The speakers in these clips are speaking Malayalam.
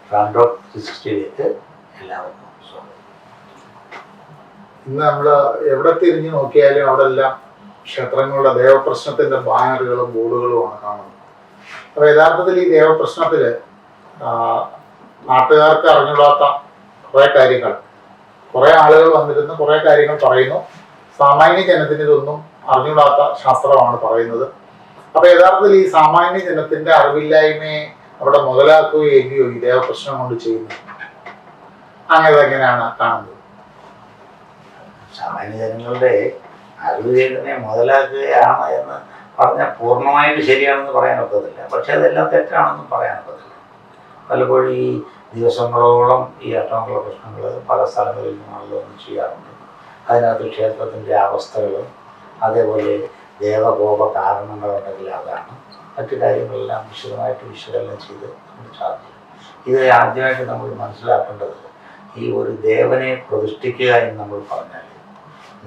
ട്രാൻഡ്രോപ്പ് 360യിലേക്ക് എല്ലാവർക്കും സ്വാഗതം. ഇന്ന് നമ്മൾ എവിടെ തിരിഞ്ഞു നോക്കിയാലും അവിടെ എല്ലാം ക്ഷേത്രങ്ങളുടെ ദേവപ്രശ്നത്തിന്റെ ബാനറുകളും ബോർഡുകളുമാണ് കാണുന്നത്. അപ്പോൾ യഥാർത്ഥത്തിൽ ഈ ദേവപ്രശ്നത്തില് നാട്ടുകാർക്ക് അറിഞ്ഞുകൂടാത്ത കുറേ കാര്യങ്ങൾ, കുറേ ആളുകൾ വന്നിരുന്ന് കുറേ കാര്യങ്ങൾ പറയുന്നു. സാമാന്യ ജനത്തിന് ഇതൊന്നും അറിഞ്ഞുകൂടാത്ത ശാസ്ത്രമാണ് പറയുന്നത്. അപ്പോൾ യഥാർത്ഥത്തിൽ ഈ സാമാന്യ ജനത്തിന്റെ അറിവില്ലായ്മയെ അവിടെ മുതലാക്കുകയോ ഈ ദേവപ്രശ്നം കൊണ്ട് ചെയ്യുന്നത് അങ്ങനെ എങ്ങനെയാണ് കാണുന്നത്? സാമാന്യ ജനങ്ങളുടെ അറിവിനെ മുതലാക്കുകയാണ് എന്ന് പറഞ്ഞാൽ പൂർണ്ണമായിട്ട് ശരിയാണെന്ന് പറയാനൊക്കത്തില്ല. പക്ഷെ അതെല്ലാം തെറ്റാണെന്നും പറയാനൊക്കത്തില്ല. പലപ്പോഴും ഈ ദിവസങ്ങളോളം ഈ അഷ്ടമംഗല പ്രശ്നങ്ങൾ പല സ്ഥലങ്ങളിൽ നിന്നാളുകളൊന്നും ചെയ്യാറുണ്ട്. അതിനകത്ത് ക്ഷേത്രത്തിൻ്റെ അവസ്ഥകളും അതേപോലെ ദേവകോപ കാരണങ്ങളുണ്ടെങ്കിൽ അതാണ്. മറ്റു കാര്യങ്ങളെല്ലാം വിശദമായിട്ട് വിശകലനം ചെയ്ത് നമ്മൾ ചർച്ച ചെയ്യും. ഇത് ആദ്യമായിട്ട് നമ്മൾ മനസ്സിലാക്കേണ്ടത്, ഈ ഒരു ദേവനെ പ്രതിഷ്ഠിക്കുക എന്ന് നമ്മൾ പറഞ്ഞാൽ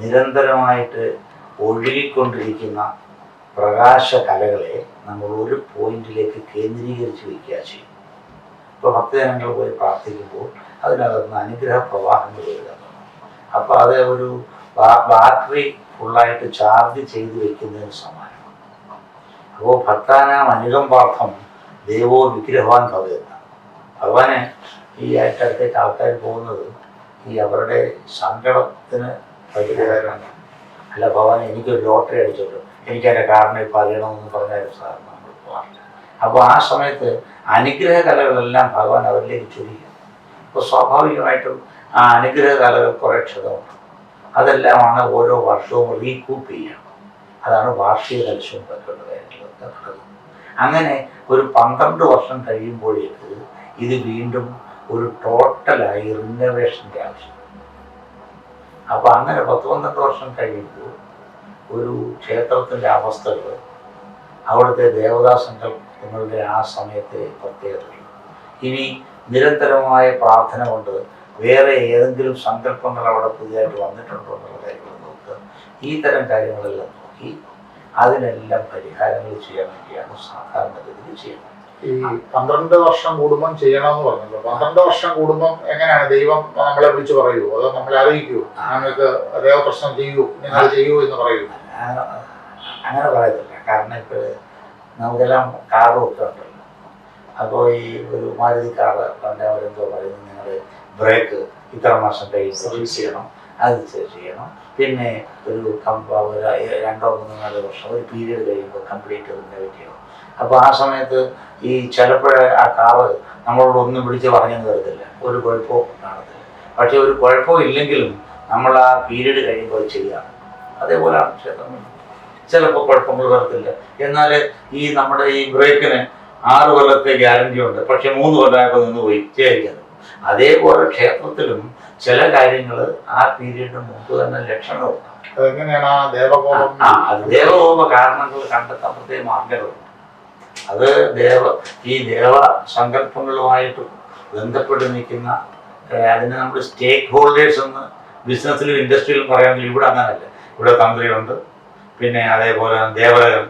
നിരന്തരമായിട്ട് ഒഴുകിക്കൊണ്ടിരിക്കുന്ന പ്രകാശ കലകളെ നമ്മൾ ഒരു പോയിന്റിലേക്ക് കേന്ദ്രീകരിച്ച് വയ്ക്കുക ചെയ്യും. ഇപ്പോൾ ഭക്തജനങ്ങൾ പോയി പ്രാർത്ഥിക്കുമ്പോൾ അതിനകത്ത് അനുഗ്രഹ പ്രവാഹങ്ങൾ വരിക. അപ്പോൾ അത് ഒരു ബാറ്ററി ഫുള്ളായിട്ട് ചാർജ് ചെയ്ത് വയ്ക്കുന്നതിന് സമാനമാണ്. അപ്പോൾ ഭക്താനാം അനുകമ്പാർത്ഥം ദേവോ വിഗ്രഹവാൻ ഭവയെന്ന ഭഗവാന് ഈ അടുത്തേക്ക് ആൾക്കാർ പോകുന്നത് ഈ അവരുടെ സങ്കടത്തിന് പരിഹാരമാണ്. അല്ല, ഭഗവാൻ എനിക്കൊരു ലോട്ടറി അടിച്ചോളൂ, എനിക്കതിൻ്റെ കാരണം ഇപ്പോൾ അറിയണമെന്ന് പറഞ്ഞാലും സാറിന് നമ്മൾ പോകാറില്ല. അപ്പോൾ ആ സമയത്ത് അനുഗ്രഹ കലകളെല്ലാം ഭഗവാൻ അവരിലേക്ക് ചുരുക്കും. അപ്പോൾ സ്വാഭാവികമായിട്ടും ആ അനുഗ്രഹ കലകൾ കുറേ ക്ഷതമുണ്ട്. അതെല്ലാമാണ് ഓരോ വർഷവും റീകൂപ്പ് ചെയ്യുക. അതാണ് വാർഷിക കലശവും പറ്റുള്ള കാര്യങ്ങളൊക്കെ നടക്കുന്നത്. അങ്ങനെ ഒരു 12 വർഷം കഴിയുമ്പോഴേക്ക് ഇത് വീണ്ടും ഒരു ടോട്ടലായി റിനോവേഷൻ്റെ ആവശ്യം. അപ്പോൾ അങ്ങനെ 10-12 വർഷം കഴിയുമ്പോൾ ഒരു ക്ഷേത്രത്തിൻ്റെ അവസ്ഥകൾ, അവിടുത്തെ ദേവതാ സങ്കല്പങ്ങളുടെ ആ സമയത്തെ പ്രത്യേകതകൾ, ഇനി നിരന്തരമായ പ്രാർത്ഥന കൊണ്ട് വേറെ ഏതെങ്കിലും സങ്കല്പങ്ങൾ അവിടെ പുതിയതായിട്ട് വന്നിട്ടുണ്ടോ എന്നുള്ള കാര്യങ്ങൾ നോക്കുക. ഈ തരം കാര്യങ്ങളെല്ലാം നോക്കി അതിനെല്ലാം പരിഹാരങ്ങൾ ചെയ്യാൻ വേണ്ടിയാണ് സാധാരണഗതിയിൽ ചെയ്യുന്നത്. ഈ 12 വർഷം കൂടുമ്പം ചെയ്യണമെന്ന് പറഞ്ഞല്ലോ. 12 വർഷം കൂടുമ്പം എങ്ങനെയാണ് ദൈവം നമ്മളെ വിളിച്ച് പറയുമോ, അതോ നമ്മളെ അറിയിക്കുമോ, ഞങ്ങൾക്ക് ദേവപ്രശ്നം ചെയ്യൂ, നിങ്ങൾ ചെയ്യൂ എന്ന് പറയൂ? അങ്ങനെ പറയത്തില്ല. കാരണം ഇപ്പോൾ നമുക്കെല്ലാം കാറും ഒക്കെ ഉണ്ടല്ലോ. അപ്പോൾ ഈ ഒരു മാരുതി കാറ് പറഞ്ഞാൽ അവരെന്തോ പറയുന്നത്, നിങ്ങൾ ബ്രേക്ക് ഇത്ര മാസം കഴിയുമ്പോൾ സർവീസ് ചെയ്യണം, അത് ചെയ്യണം. പിന്നെ ഒരു 2-3-4 വർഷം ഒരു പീരീഡ് കഴിയുമ്പോൾ കംപ്ലീറ്റ് റിനോവേറ്റ് ചെയ്യണം. അപ്പോൾ ആ സമയത്ത് ഈ ചിലപ്പോഴേ ആ കാറ് നമ്മളോട് ഒന്നും വിളിച്ച് പറഞ്ഞെന്ന് വരത്തില്ല, ഒരു കുഴപ്പവും കാണത്തില്ല. പക്ഷേ ഒരു കുഴപ്പവും ഇല്ലെങ്കിലും നമ്മൾ ആ പീരീഡ് കഴിയുമ്പോൾ ചെയ്യാം. അതേപോലെയാണ് ക്ഷേത്രങ്ങൾ. ചിലപ്പോൾ കുഴപ്പങ്ങൾ വരത്തില്ല. എന്നാൽ ഈ നമ്മുടെ ഈ ബ്രേക്കിന് 6 കൊല്ലത്തെ ഗ്യാരണ്ടി ഉണ്ട്, പക്ഷെ 3 കൊല്ലമായപ്പോൾ നിന്ന് പോയി ചെയ്യാതിരിക്കുന്നത്. അതേപോലെ ക്ഷേത്രത്തിലും ചില കാര്യങ്ങൾ ആ പീരീഡിന് മുമ്പ് തന്നെ ലക്ഷണങ്ങളുണ്ട്. അതെങ്ങനെയാണ് ആ ദേവകോപം? അത് ദേവകോപ കാരണങ്ങൾ കണ്ടെത്താൻ പ്രത്യേക മാർഗങ്ങളുണ്ട്. അത് ഈ ദേവ സങ്കല്പങ്ങളുമായിട്ട് ബന്ധപ്പെട്ട് നിൽക്കുന്ന അതിന് നമ്മൾ സ്റ്റേക്ക് ഹോൾഡേഴ്സ് എന്ന് ബിസിനസ്സിലും ഇൻഡസ്ട്രിയിലും പറയാമെങ്കിൽ ഇവിടെ അങ്ങനല്ല. ഇവിടെ തന്ത്രിയുണ്ട്, പിന്നെ അതേപോലെ ദേവതകൾ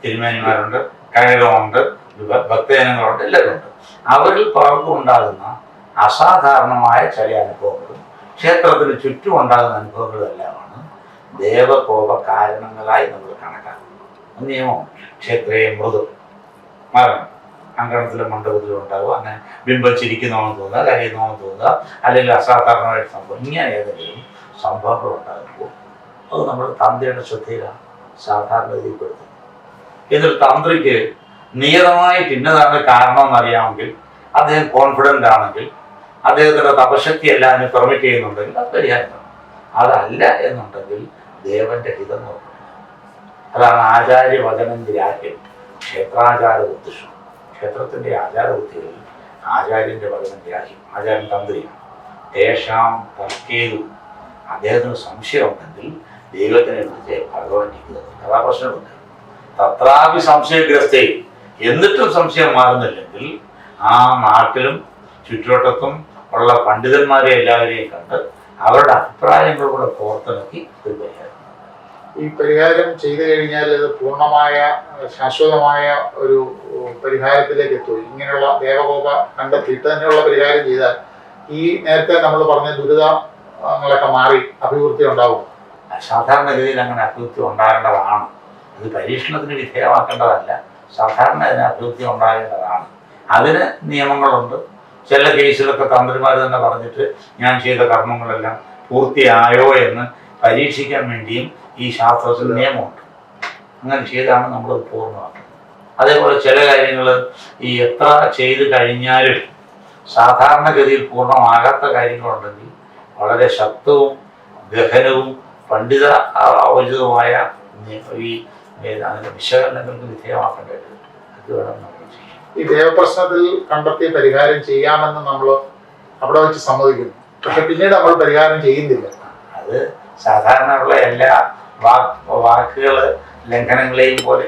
തിരുമേനിമാരുണ്ട്, കഴകമുണ്ട്, ഭക്തജനങ്ങളുണ്ട്, എല്ലാവരും ഉണ്ട്. അവരിൽ പലർക്കും ഉണ്ടാകുന്ന അസാധാരണമായ ചില അനുഭവങ്ങളും ക്ഷേത്രത്തിന് ചുറ്റും ഉണ്ടാകുന്ന അനുഭവങ്ങളെല്ലാമാണ് ദേവകോപ കാരണങ്ങളായി നമ്മൾ കണക്കാക്കുന്നത്. നിയമം ക്ഷേത്രയെ മൃദു മരണം, അങ്കണത്തിലും മണ്ഡപത്തിലും ഉണ്ടാവുക, അങ്ങനെ ബിംബം ചിരിക്കുന്നോണെന്ന് തോന്നുക, കരയുന്നോണെന്ന് തോന്നുക, അല്ലെങ്കിൽ അസാധാരണമായിട്ട് സംഭവം, ഇങ്ങനെ ഏതെങ്കിലും സംഭവങ്ങൾ ഉണ്ടാകുമ്പോൾ അത് നമ്മൾ തന്ത്രിയുടെ ശ്രദ്ധയിലാണ് സാധാരണഗതിപ്പെടുത്തുന്നത്. എന്നിട്ട് തന്ത്രിക്ക് നിയതമായിട്ട് ഇന്നതാണ് കാരണമെന്ന് അറിയാമെങ്കിൽ, അദ്ദേഹം കോൺഫിഡൻ്റ് ആണെങ്കിൽ, അദ്ദേഹത്തിൻ്റെ തപശക്തി എല്ലാവരും പെർമിറ്റ് ചെയ്യുന്നുണ്ടെങ്കിൽ അത് പരിഹാരം. അതല്ല എന്നുണ്ടെങ്കിൽ ദേവന്റെ ഹിതം നോക്കണം. അതാണ് ആചാര്യവചനം രാജ്യം, ക്ഷേത്രാചാര ബുദ്ധിഷം. ക്ഷേത്രത്തിൻ്റെ ആചാരബുദ്ധികളിൽ ആചാര്യൻ്റെ വചനം രാജ്യം, ആചാര്യൻ തന്ത്രിയാണ്. തേഷാം തർക്കേതു, അദ്ദേഹത്തിന് സംശയമുണ്ടെങ്കിൽ ദൈവത്തിനെ വിളിച്ച് ഭഗവാൻ അതാ പ്രശ്നമുണ്ട്. തത്രാപി സംശയഗ്രസ്തേ, എന്നിട്ടും സംശയം മാറുന്നില്ലെങ്കിൽ ആ നാട്ടിലും ചുറ്റുവട്ടത്തും ഉള്ള പണ്ഡിതന്മാരെ എല്ലാവരെയും കണ്ട് അവരുടെ അഭിപ്രായങ്ങൾ കൂടെ കോർത്തിണക്കി ഒരു പരിഹാരം. ഈ പരിഹാരം ചെയ്തു കഴിഞ്ഞാൽ ഇത് പൂർണ്ണമായ ശാശ്വതമായ ഒരു പരിഹാരത്തിലേക്ക് എത്തും. ഇങ്ങനെയുള്ള ദേവകോപ കണ്ടെത്തിയിട്ട് തന്നെയുള്ള പരിഹാരം ചെയ്താൽ ഈ നേരത്തെ നമ്മൾ പറഞ്ഞ ദുരിതങ്ങളൊക്കെ മാറി അഭിവൃദ്ധി ഉണ്ടാവും. സാധാരണഗതിയിൽ അങ്ങനെ അഭിവൃദ്ധി ഉണ്ടാകേണ്ടതാണ്. ഇത് പരീക്ഷണത്തിന് വിധേയമാക്കേണ്ടതല്ല. സാധാരണ അതിന് അഭിവൃദ്ധി ഉണ്ടാകേണ്ടതാണ്. അതിന് നിയമങ്ങളുണ്ട്. ചില കേസിലൊക്കെ തന്ത്രിമാർ തന്നെ പറഞ്ഞിട്ട് ഞാൻ ചെയ്ത കർമ്മങ്ങളെല്ലാം പൂർത്തിയായോ എന്ന് പരീക്ഷിക്കാൻ വേണ്ടിയും ഈ ശാസ്ത്രത്തിൽ നിയമമുണ്ട്. അങ്ങനെ ചെയ്താണ് നമ്മളത് പൂർണ്ണമാക്കുന്നത്. അതേപോലെ ചില കാര്യങ്ങൾ ഈ എത്ര ചെയ്ത് കഴിഞ്ഞാലും സാധാരണഗതിയിൽ പൂർണ്ണമാകാത്ത കാര്യങ്ങളുണ്ടെങ്കിൽ വളരെ ശക്തവും ഗഹനവും പണ്ഡിത ഔചിതമായ ഈ അതിൻ്റെ വിശകലനങ്ങൾക്ക് വിധേയമാക്കേണ്ടത് അത് വേണം നമ്മൾ ചെയ്യാം. ഈ ദേവപ്രശ്നത്തിൽ കണ്ടെത്തിയ പരിഹാരം ചെയ്യാമെന്ന് നമ്മൾ അവിടെ വെച്ച് സമ്മതിക്കുന്നു. പക്ഷെ പിന്നീട് നമ്മൾ പരിഹാരം ചെയ്യുന്നില്ല. അത് സാധാരണയുള്ള എല്ലാ വാക്കുകൾ ലംഘനങ്ങളെയും പോലെ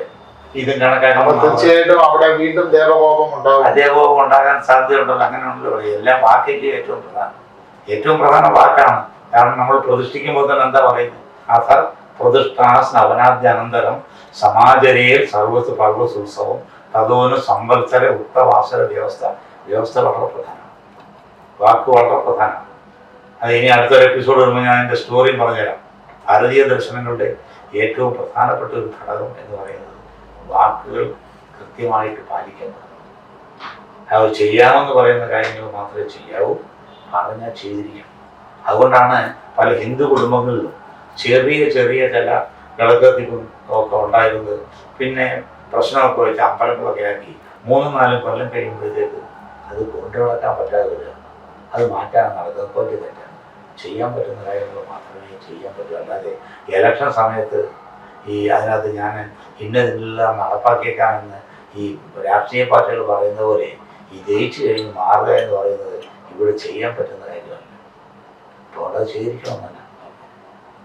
ഇതും കണക്കാക്കുമ്പോൾ തീർച്ചയായിട്ടും അവിടെ വീണ്ടും ദേവകോപം ഉണ്ടാകും. ദേവകോപം ഉണ്ടാകാൻ സാധ്യതയുണ്ടല്ലോ. അങ്ങനെയുണ്ടല്ലോ പറയും. എല്ലാം വാക്കിൻ്റെ ഏറ്റവും പ്രധാന വാക്കാണ്. കാരണം നമ്മൾ പ്രതിഷ്ഠിക്കുമ്പോൾ തന്നെ എന്താ പറയുന്നത്? അഥ പ്രതിഷ്ഠാസ്നവനാദ്യനന്തരം സമാചരയിൽ സർവസ് പർവ്വസുത്സവം തതോന് സംവത്സര ഉക്തവാസര വ്യവസ്ഥ വളരെ പ്രധാനമാണ്. വാക്ക് വളരെ പ്രധാനമാണ്. അത് ഇനി അടുത്തൊരു എപ്പിസോഡ് വരുമ്പോൾ ഞാൻ എൻ്റെ സ്റ്റോറിയും പറഞ്ഞുതരാം. ഭാരതീയ ദർശനങ്ങളുടെ ഏറ്റവും പ്രധാനപ്പെട്ട ഒരു ഘടകം എന്ന് പറയുന്നത് വാക്കുകൾ കൃത്യമായിട്ട് പാലിക്കുന്നത്. അത് ചെയ്യാമെന്ന് പറയുന്ന കാര്യങ്ങൾ മാത്രമേ ചെയ്യാവൂ. പറഞ്ഞാൽ ചെയ്തിരിക്കണം. അതുകൊണ്ടാണ് പല ഹിന്ദു കുടുംബങ്ങളിലും ചെറിയ ചില വിളക്കത്തിപ്പും ഒക്കെ ഉണ്ടായിരുന്നത്. പിന്നെ പ്രശ്നമൊക്കെ വെച്ച് അമ്പലങ്ങളൊക്കെ ആക്കി 3-4 കൊല്ലം കഴിയുമ്പോഴത്തേക്ക് അത് കൊണ്ടു നടക്കാൻ പറ്റാതെ വരിക. അത് മാറ്റാൻ നടക്കുന്നതൊക്കെ തെറ്റാണ്. ചെയ്യാൻ പറ്റുന്ന കാര്യങ്ങൾ മാത്രമേ ചെയ്യാൻ പറ്റൂ. അല്ലാതെ ഇലക്ഷൻ സമയത്ത് അതിനകത്ത് ഞാൻ ഇന്നതെല്ലാം നടപ്പാക്കിയേക്കാമെന്ന് ഈ രാഷ്ട്രീയ പാർട്ടികൾ പറയുന്ന പോലെ ജയിച്ചു കഴിഞ്ഞ് മാറുക എന്ന് പറയുന്നത് ഇവിടെ ചെയ്യാൻ പറ്റുന്ന കാര്യമല്ല. അപ്പോൾ അത് ചെയ്തിരിക്കണമെന്നല്ല.